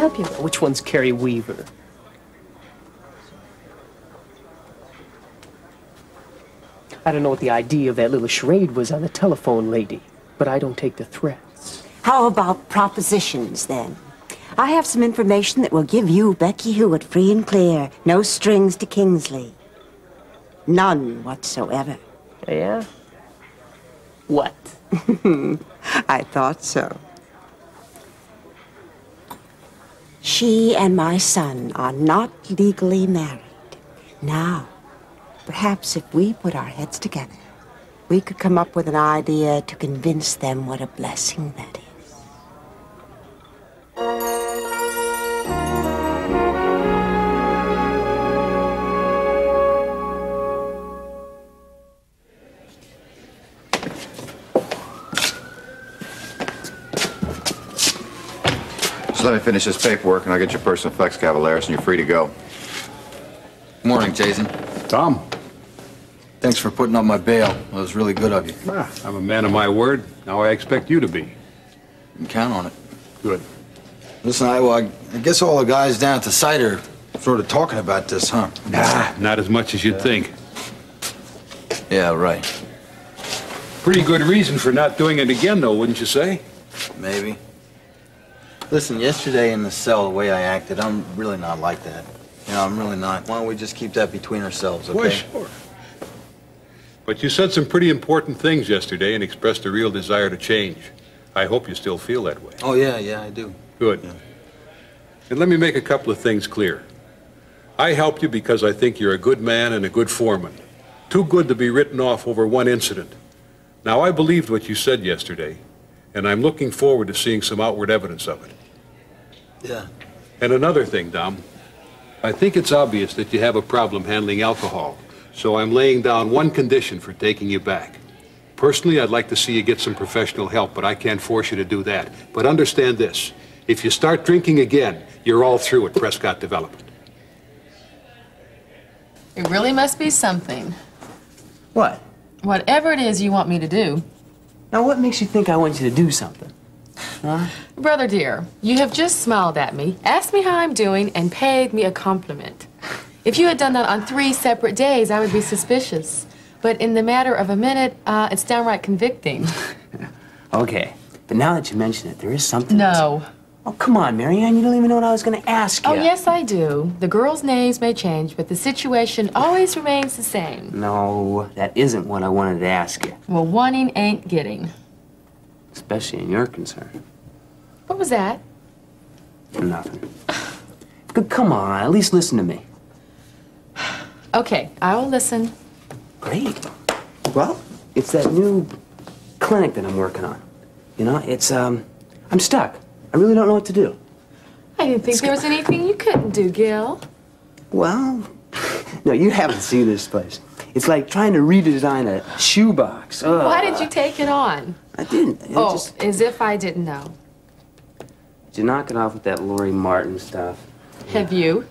help you? Which one's Carrie Weaver? I don't know what the idea of that little charade was on the telephone, lady, but I don't take the threats. How about propositions, then? I have some information that will give you, Becky Hewitt, free and clear. No strings to Kingsley. None whatsoever. Yeah? What? I thought so. She and my son are not legally married. Now, perhaps if we put our heads together, we could come up with an idea to convince them what a blessing that is. Let me finish this paperwork, and I'll get your personal effects, Cavaleris, and you're free to go. Good morning, Jason. Tom. Thanks for putting up my bail. That was really good of you. I'm a man of my word. Now I expect you to be. You can count on it. Good. Listen, I guess all the guys down at the site are sort of talking about this, huh? Nah, not as much as you'd think. Yeah, right. Pretty good reason for not doing it again, though, wouldn't you say? Maybe. Listen, yesterday in the cell, the way I acted, I'm really not like that. You know, I'm really not. Why don't we just keep that between ourselves, okay? Well, sure. But you said some pretty important things yesterday and expressed a real desire to change. I hope you still feel that way. Oh, yeah, I do. Good. Yeah. And let me make a couple of things clear. I helped you because I think you're a good man and a good foreman. Too good to be written off over one incident. Now, I believed what you said yesterday, and I'm looking forward to seeing some outward evidence of it. Yeah. And another thing, Dom. I think it's obvious that you have a problem handling alcohol, so I'm laying down one condition for taking you back. Personally, I'd like to see you get some professional help, but I can't force you to do that. But understand this. If you start drinking again, you're all through at Prescott Development. It really must be something. What? Whatever it is you want me to do. Now, what makes you think I want you to do something? Huh? Brother dear, you have just smiled at me, asked me how I'm doing, and paid me a compliment. If you had done that on 3 separate days, I would be suspicious. But in the matter of a minute, it's downright convicting. Okay, but now that you mention it, there is something. No. Oh, come on, Marianne, you don't even know what I was going to ask you. Oh, yes, I do. The girls' names may change, but the situation always remains the same. No, that isn't what I wanted to ask you. Well, wanting ain't getting. Especially in your concern. What was that? Nothing. Come on, at least listen to me. Okay, I will listen. Great. Well, it's that new clinic that I'm working on. You know, it's, I'm stuck. I really don't know what to do. I didn't think there was anything you couldn't do, Gil. Well, no, you haven't seen this place. It's like trying to redesign a shoebox. Why did you take it on? I didn't. As if I didn't know. Did you knock it off with that Lori Martin stuff? Have you?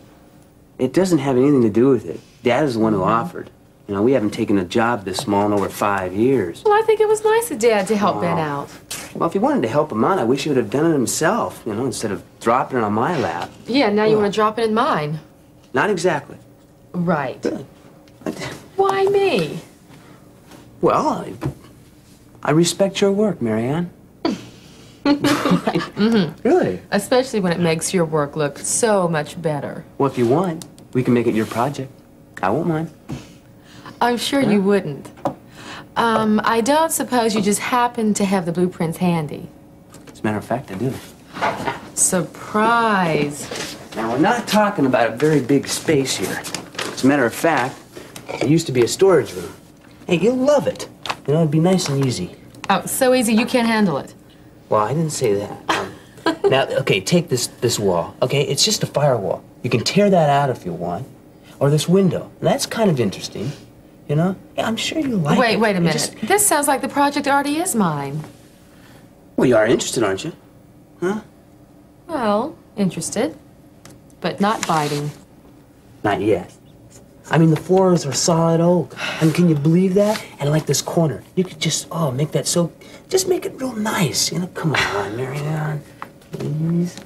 It doesn't have anything to do with it. Dad is the one who offered. You know, we haven't taken a job this small in over 5 years. Well, I think it was nice of Dad to help Ben out. Well, if he wanted to help him out, I wish he would have done it himself, you know, instead of dropping it on my lap. Yeah, now you want to drop it in mine. Not exactly. Right. Why me? Well, I respect your work, Marianne. Really? Especially when it makes your work look so much better. Well, if you want, we can make it your project. I won't mind. I'm sure you wouldn't. I don't suppose you just happen to have the blueprints handy. As a matter of fact, I do. Surprise. Now, we're not talking about a very big space here. As a matter of fact, it used to be a storage room. Hey, you'll love it. You know, it'd be nice and easy. Oh, so easy you can't handle it. Well, I didn't say that. Now, okay, take this wall. Okay, it's just a firewall. You can tear that out if you want. Or this window. And that's kind of interesting. You know? Yeah, I'm sure you'll like it. Wait a minute. This sounds like the project already is mine. Well, you are interested, aren't you? Huh? Well, interested. But not biting. Not yet. I mean, the floors are solid oak. And can you believe that? And like this corner, you could just, make that so, just make it real nice. You know, come on, Marianne. Please.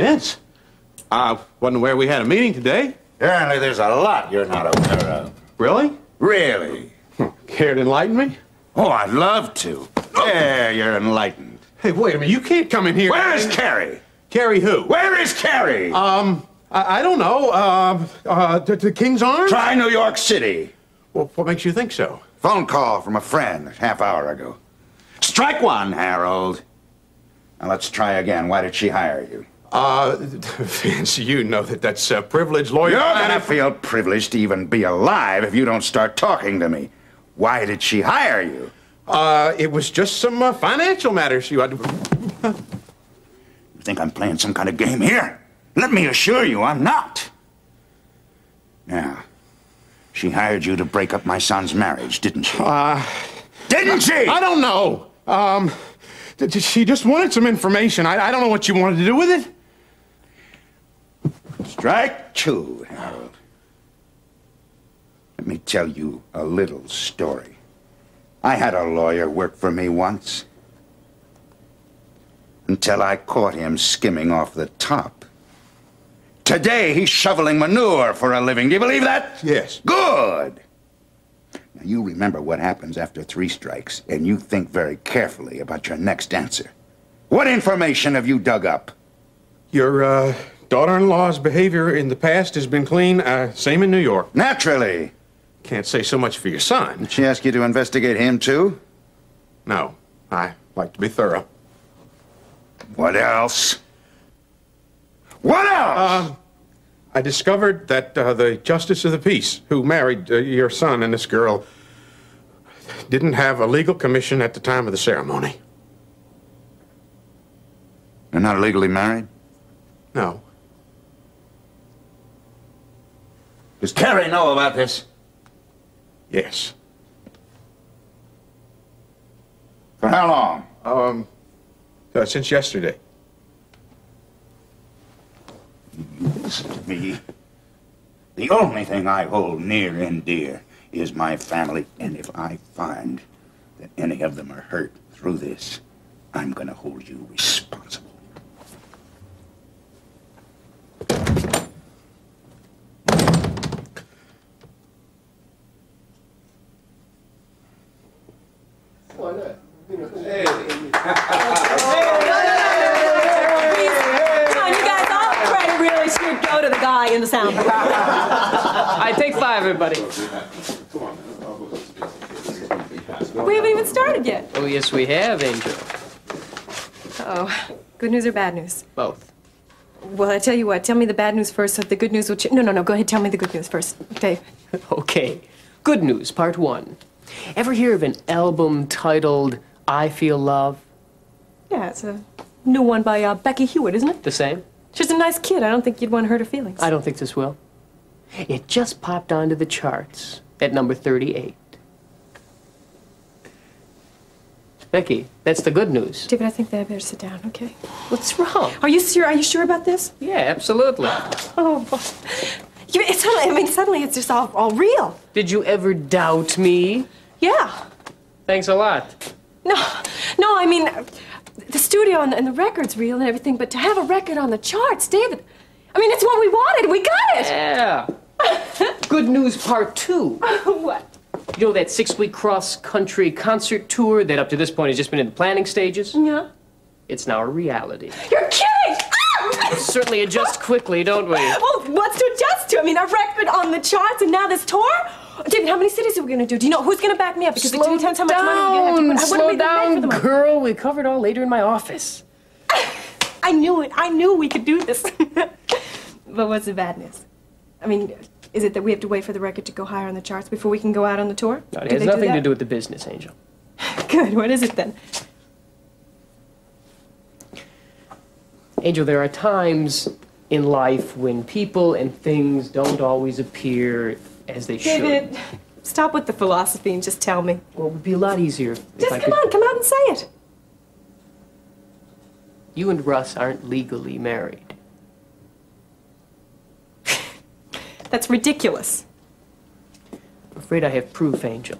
Vince, wasn't aware we had a meeting today. Apparently there's a lot you're not aware of. Really? Really? Care to enlighten me? Oh, I'd love to. There, you're enlightened. Hey, wait a minute. You can't come in here. Where is Carrie? Carrie who? Where is Carrie? I don't know. To King's Arms? Try New York City. Well, what makes you think so? Phone call from a friend half hour ago. Strike one, Harold. Now let's try again. Why did she hire you? Vince, you know that's a privileged lawyer. You're gonna feel privileged to even be alive if you don't start talking to me. Why did she hire you? It was just some financial matters you had to... You think I'm playing some kind of game here? Let me assure you, I'm not. Now, she hired you to break up my son's marriage, didn't she? Didn't she? I don't know. She just wanted some information. I don't know what you wanted to do with it. Strike two, Harold. Let me tell you a little story. I had a lawyer work for me once. Until I caught him skimming off the top. Today, he's shoveling manure for a living. Do you believe that? Yes. Good. Now, you remember what happens after 3 strikes, and you think very carefully about your next answer. What information have you dug up? Your, daughter-in-law's behavior in the past has been clean. Same in New York. Naturally. Can't say so much for your son. Did she ask you to investigate him, too? No. I like to be thorough. What else? What else? I discovered that the Justice of the Peace, who married your son and this girl, didn't have a legal commission at the time of the ceremony. They're not legally married? No. Does Carrie know about this? Yes. For how long? Since yesterday. You listen to me. The only thing I hold near and dear is my family, and if I find that any of them are hurt through this, I'm gonna hold you responsible. In the sound. I take 5, everybody. We haven't even started yet. Oh, yes, we have, Angel. Oh, good news or bad news? Both. Well, I tell you what, tell me the bad news first, so the good news will No, go ahead, tell me the good news first. Dave. Okay. Good news, part 1. Ever hear of an album titled I Feel Love? Yeah, it's a new one by Becky Hewitt, isn't it? The same? She's a nice kid. I don't think you'd want to hurt her feelings. I don't think this will. It just popped onto the charts at number 38. Becky, that's the good news. David, I think they better sit down, okay? What's wrong? Are you sure about this? Yeah, absolutely. Oh, boy. Suddenly it's just all real. Did you ever doubt me? Yeah. Thanks a lot. No, I mean, the studio and the record's real and everything, but to have a record on the charts, David, I mean, it's what we wanted. We got it. Yeah. Good news part 2. What? You know that 6-week cross-country concert tour that up to this point has just been in the planning stages? Yeah. It's now a reality. You're kidding! We certainly adjust quickly, don't we? Well, what's to adjust to? I mean, a record on the charts and now this tour? David, how many cities are we going to do? Do you know who's going to back me up? Because it's 3 times how much money we're going to have to put. Slow down, girl. We cover it all later in my office. I knew it. I knew we could do this. But what's the bad news? I mean, is it that we have to wait for the record to go higher on the charts before we can go out on the tour? No, it has nothing to do with the business, Angel. Good. What is it then? Angel, there are times in life when people and things don't always appear as they should. David, stop with the philosophy and just tell me. Well, it would be a lot easier if I could... Come out and say it. You and Russ aren't legally married. That's ridiculous. I'm afraid I have proof, Angel.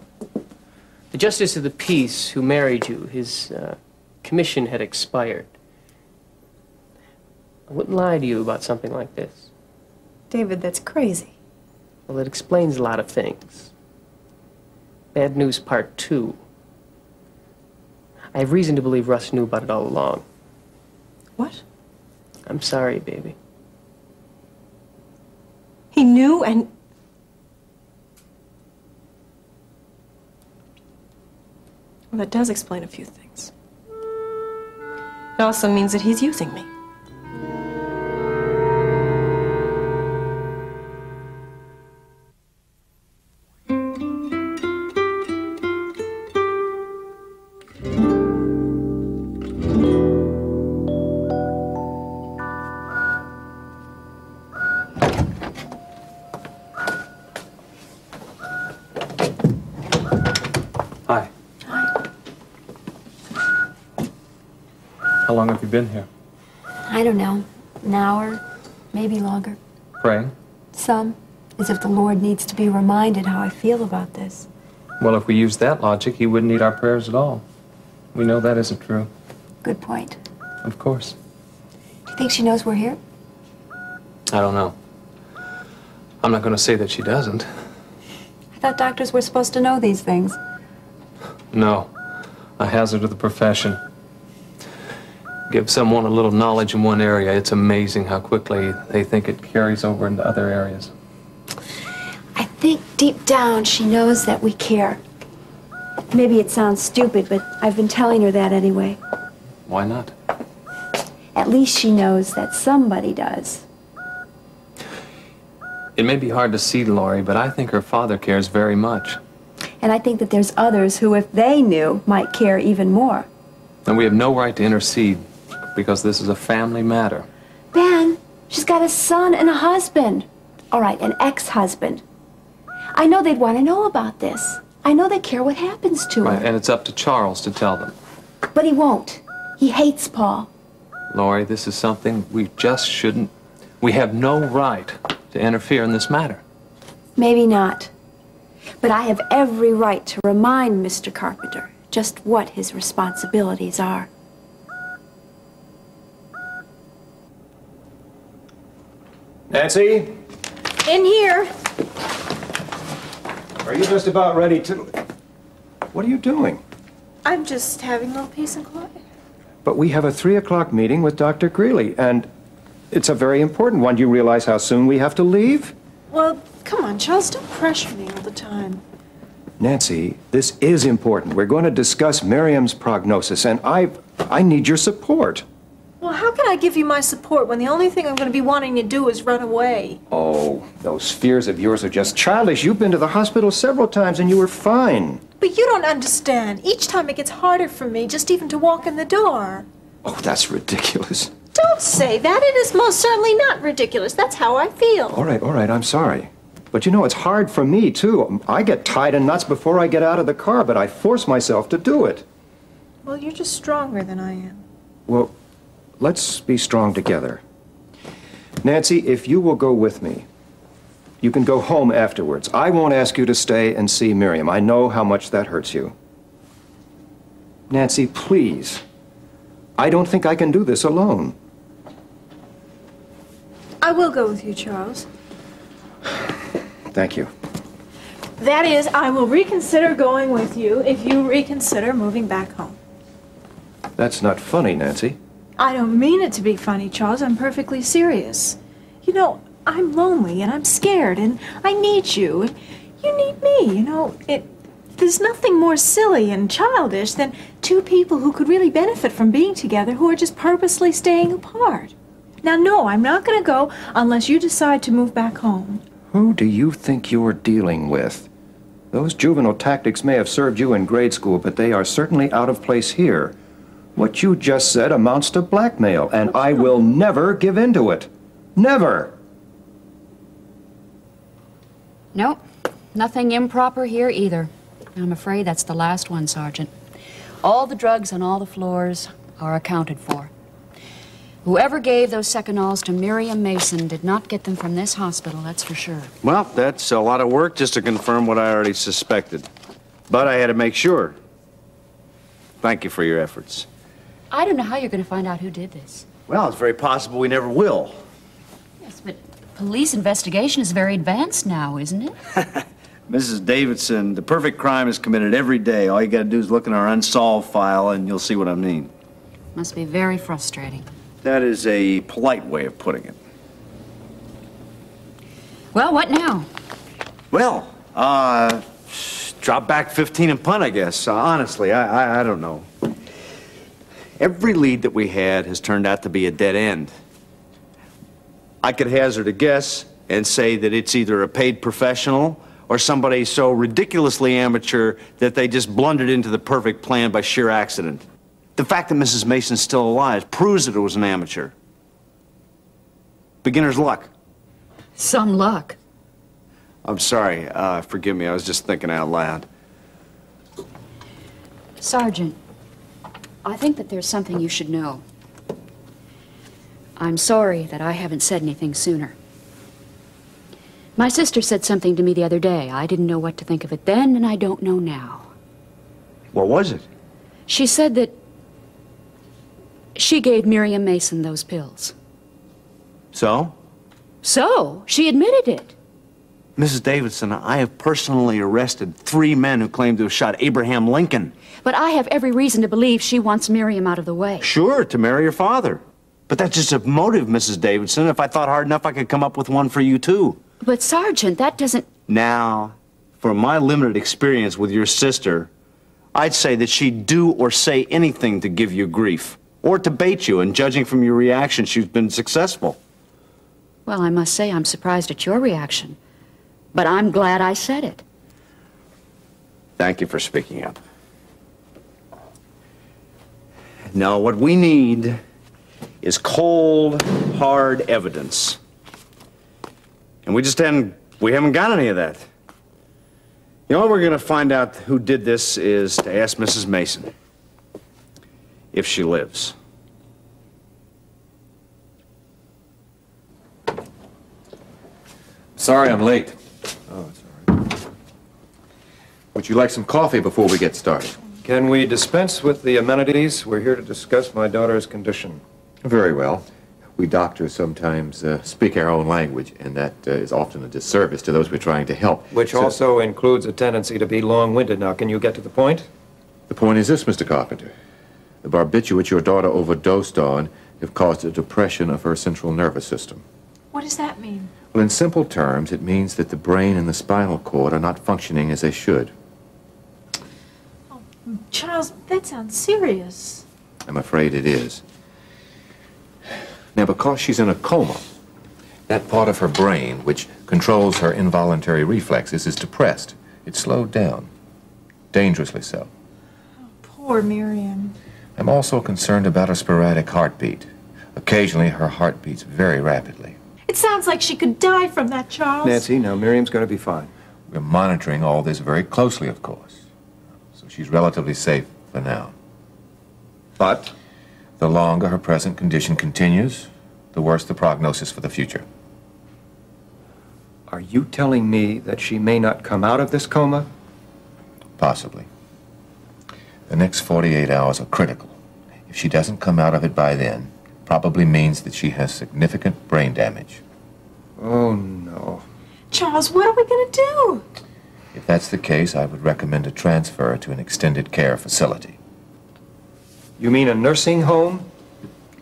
The Justice of the Peace who married you, his commission had expired. I wouldn't lie to you about something like this. David, that's crazy. Well, it explains a lot of things. Bad news part 2. I have reason to believe Russ knew about it all along. What? I'm sorry, baby. He knew and... Well, that does explain a few things. It also means that he's using me. Hi. Hi. How long have you been here? I don't know. An hour, maybe longer. Praying? Some, as if the Lord needs to be reminded how I feel about this. Well, if we use that logic, he wouldn't need our prayers at all. We know that isn't true. Good point. Of course. Do you think she knows we're here? I don't know. I'm not going to say that she doesn't. I thought doctors were supposed to know these things. No. A hazard of the profession. Give someone a little knowledge in one area, it's amazing how quickly they think it carries over into other areas. I think deep down she knows that we care. Maybe it sounds stupid, but I've been telling her that anyway. Why not? At least she knows that somebody does. It may be hard to see, Laurie, but I think her father cares very much. And I think that there's others who, if they knew, might care even more. And we have no right to intercede because this is a family matter. Ben, she's got a son and a husband. All right, an ex-husband. I know they'd want to know about this. I know they care what happens to her. Right, and it's up to Charles to tell them. But he won't. He hates Paul. Laurie, this is something we just shouldn't... We have no right to interfere in this matter. Maybe not. But I have every right to remind Mr. Carpenter just what his responsibilities are. Nancy? In here. Are you just about ready to... What are you doing? I'm just having a little peace and quiet. But we have a 3 o'clock meeting with Dr. Greeley, and it's a very important one. Do you realize how soon we have to leave? Well, come on, Charles, don't pressure me all the time. Nancy, this is important. We're going to discuss Miriam's prognosis, and I need your support. Well, how can I give you my support when the only thing I'm going to be wanting to do is run away? Oh, those fears of yours are just childish. You've been to the hospital several times, and you were fine. But you don't understand. Each time it gets harder for me just even to walk in the door. Oh, that's ridiculous. Don't say that. It is most certainly not ridiculous. That's how I feel. All right, I'm sorry. But you know, it's hard for me, too. I get tied in knots before I get out of the car, but I force myself to do it. Well, you're just stronger than I am. Well, let's be strong together. Nancy, if you will go with me, you can go home afterwards. I won't ask you to stay and see Miriam. I know how much that hurts you. Nancy, please. I don't think I can do this alone. I will go with you, Charles. Thank you. That is, I will reconsider going with you if you reconsider moving back home. That's not funny, Nancy. I don't mean it to be funny, Charles. I'm perfectly serious. You know, I'm lonely and I'm scared and I need you. You need me, you know. There's nothing more silly and childish than two people who could really benefit from being together who are just purposely staying apart. Now, no, I'm not going to go unless you decide to move back home. Who do you think you're dealing with? Those juvenile tactics may have served you in grade school, but they are certainly out of place here. What you just said amounts to blackmail, and I will never give in to it. Never! Nope. Nothing improper here either. I'm afraid that's the last one, Sergeant. All the drugs on all the floors are accounted for. Whoever gave those Secanols to Miriam Mason did not get them from this hospital, that's for sure. Well, that's a lot of work just to confirm what I already suspected. But I had to make sure. Thank you for your efforts. I don't know how you're going to find out who did this. Well, it's very possible we never will. Yes, but police investigation is very advanced now, isn't it? Mrs. Davidson, the perfect crime is committed every day. All you gotta do is look in our unsolved file and you'll see what I mean. Must be very frustrating. That is a polite way of putting it. Well, what now? Well, drop back 15 and punt, I guess. Honestly, I don't know. Every lead that we had has turned out to be a dead end. I could hazard a guess and say that it's either a paid professional or somebody so ridiculously amateur that they just blundered into the perfect plan by sheer accident. The fact that Mrs. Mason's still alive proves that it was an amateur. Beginner's luck. Some luck. I'm sorry. Forgive me. I was just thinking out loud. Sergeant, I think that there's something you should know. I'm sorry that I haven't said anything sooner. My sister said something to me the other day. I didn't know what to think of it then, and I don't know now. What was it? She said that she gave Miriam Mason those pills. So? So? She admitted it. Mrs. Davidson, I have personally arrested 3 men who claim to have shot Abraham Lincoln. But I have every reason to believe she wants Miriam out of the way. Sure, to marry her father. But that's just a motive, Mrs. Davidson. If I thought hard enough, I could come up with one for you, too. But, Sergeant, that doesn't... Now, from my limited experience with your sister, I'd say that she'd do or say anything to give you grief, or to bait you, and judging from your reaction, she's been successful. Well, I must say I'm surprised at your reaction. But I'm glad I said it. Thank you for speaking up. Now, what we need is cold, hard evidence. And we haven't got any of that. You know what we're gonna find out who did this is to ask Mrs. Mason. If she lives. Sorry I'm late. Oh, it's all right. Would you like some coffee before we get started? Can we dispense with the amenities? We're here to discuss my daughter's condition. Very well. We doctors sometimes speak our own language, and that is often a disservice to those we're trying to help. Which also includes a tendency to be long-winded. Now, can you get to the point? The point is this, Mr. Carpenter. The barbiturates your daughter overdosed on have caused a depression of her central nervous system. What does that mean? Well, in simple terms, it means that the brain and the spinal cord are not functioning as they should. Charles, that sounds serious. I'm afraid it is. Now, because she's in a coma, that part of her brain which controls her involuntary reflexes is depressed. It's slowed down, dangerously so. Poor Miriam. I'm also concerned about her sporadic heartbeat. Occasionally, her heart beats very rapidly. It sounds like she could die from that, Charles. Nancy, now Miriam's going to be fine. We're monitoring all this very closely, of course. So she's relatively safe for now. But the longer her present condition continues, the worse the prognosis for the future. Are you telling me that she may not come out of this coma? Possibly. The next 48 hours are critical. If she doesn't come out of it by then, probably means that she has significant brain damage. Oh, no. Charles, what are we going to do? If that's the case, I would recommend a transfer to an extended care facility. You mean a nursing home?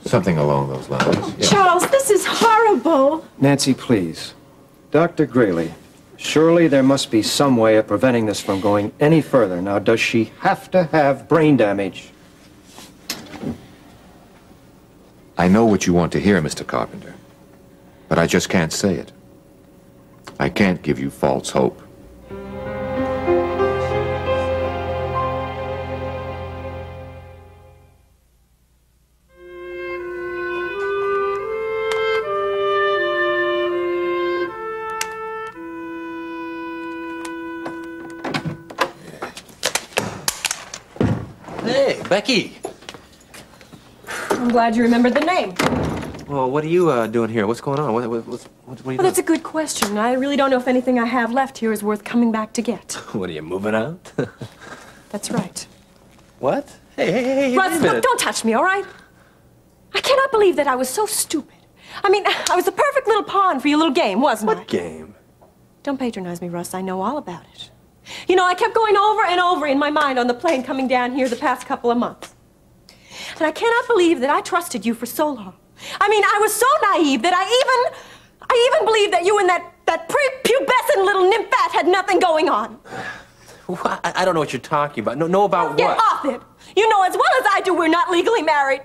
Something along those lines. Oh, Charles, this is horrible. Nancy, please. Dr. Grayley, surely there must be some way of preventing this from going any further. Now, does she have to have brain damage? I know what you want to hear, Mr. Carpenter, but I just can't say it. I can't give you false hope. Hey, Becky. I'm glad you remembered the name. Well, what are you doing here? What's going on? What are you Well, doing? that's a good question. I really don't know if anything I have left here is worth coming back to get. What are you, moving out? That's right. What? Hey, Russ, look, don't touch me, all right? I cannot believe that I was so stupid. I mean, I was the perfect little pawn for your little game, wasn't I? What game? Don't patronize me, Russ. I know all about it. You know, I kept going over and over in my mind on the plane coming down here the past couple of months. And I cannot believe that I trusted you for so long. I mean, I was so naive that I even believed that you and that prepubescent little nymphette had nothing going on. I don't know what you're talking about. No, about Get what? off it! You know as well as I do we're not legally married.